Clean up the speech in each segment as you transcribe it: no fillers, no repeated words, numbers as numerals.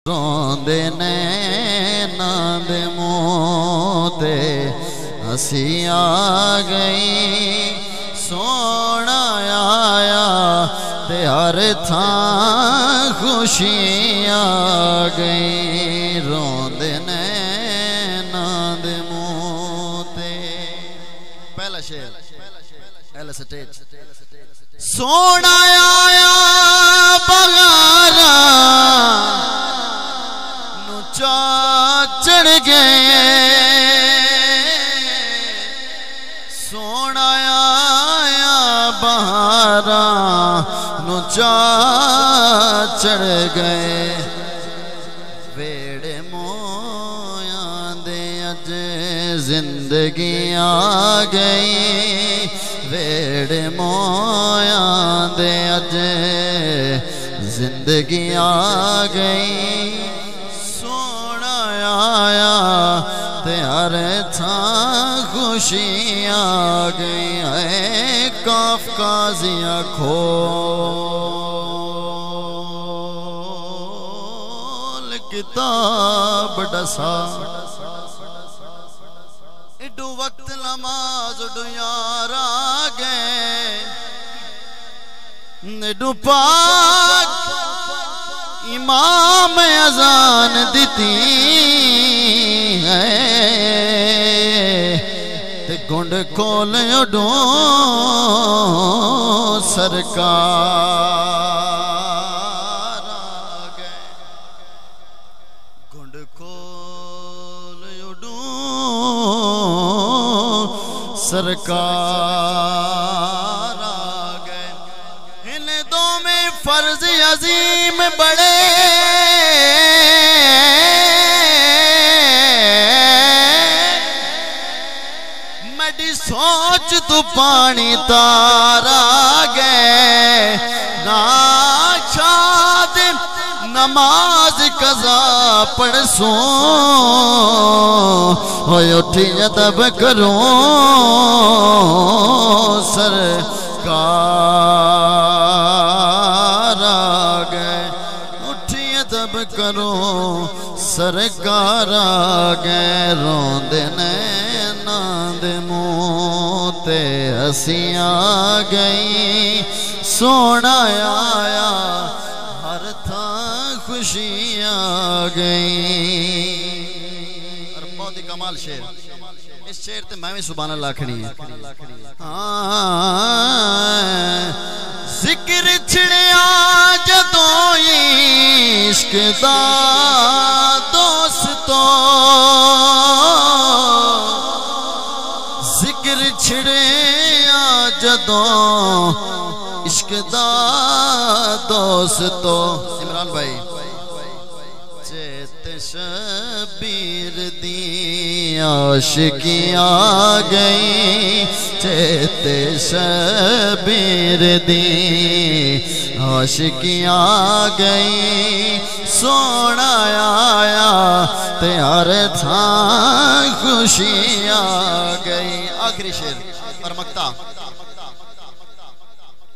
روندے نیناں دے منہ تے ہنسی آ گئی سونا آیا تے ہر تھاں خوشی آ گئی روندے نیناں دے منہ تے پہلا شعر پہلا سٹیج سونا آیا بغاراں نو چڑھ گئے سونا آیا بہاراں نو چڑھ گئے ویڑے مویاں دے اج زندگی آ گئی ویڑے مویاں دے اج زندگی آ گئی سونا آیا تے ہر تھاں خوشی آ گئی اے کاف قاضیاں کھول کتاب ڈسا اڈو وقت نماز اڈو یار آ گئے اڈو پاک امام اذان دیتی ہے تے گنڈ کھول اڈو سرکار آ گئے گنڈ کھول اڈو سرکار آ گئے ان دو میں فرض عظیم بڑے میڈی سوچ تو پانی تارا گئے ناشاد نماز قضا پڑھ سوں ہوئے اٹھی جدب کروں سرکار آ گئے اٹھی جدب کروں سرکار آ گئے روندے نیناں دے منہ تے ہنسی آ گئی سونا آیا ہر تھاں خوشی آ گئی اور بہت ہی کمال شعر اس شعر تے میں بھی سبحان اللہ کھڑی ہے ذکر چھڑیا جدوں عشق دا دوستو ذکر چھڑیا جدوں عشق دا دوستو عمران بھائی چیت شبیر دی عاشقی آ گئی چیت شبیر دی عاشقی آ گئی سونا آیا تے ہر تھاں خوشی آ گئی آخری شعر اور مقطع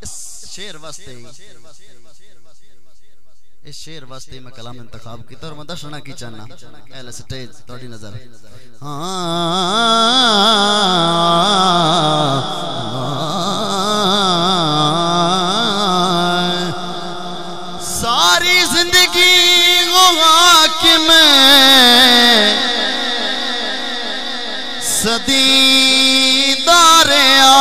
اس شعر واسطے اس شعر واسطے میں کلام انتخاب کی اور میں دشنا کی چاہنا اہل سٹیج توڑی نظر ساری زندگی غوا کی میں صدی داریا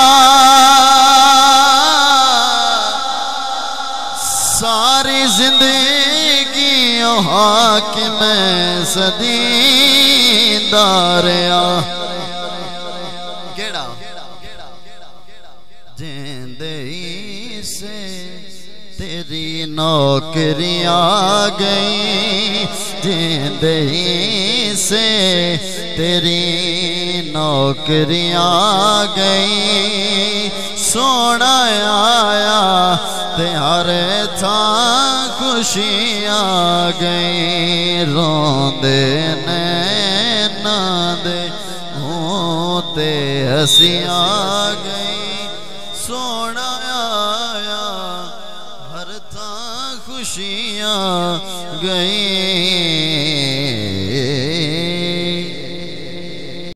ساری زندگی حاکم صدی داریا گیڑا جیندہی سے تیری نوکری آ گئی جیندہی سے تیری نوکری آ گئی سونا آیا تے ہر تھاں خوشی آ گئی روندے نیناں دے منہ تے ہنسی آ گئی سونا آیا ہر تھاں خوشیاں گئی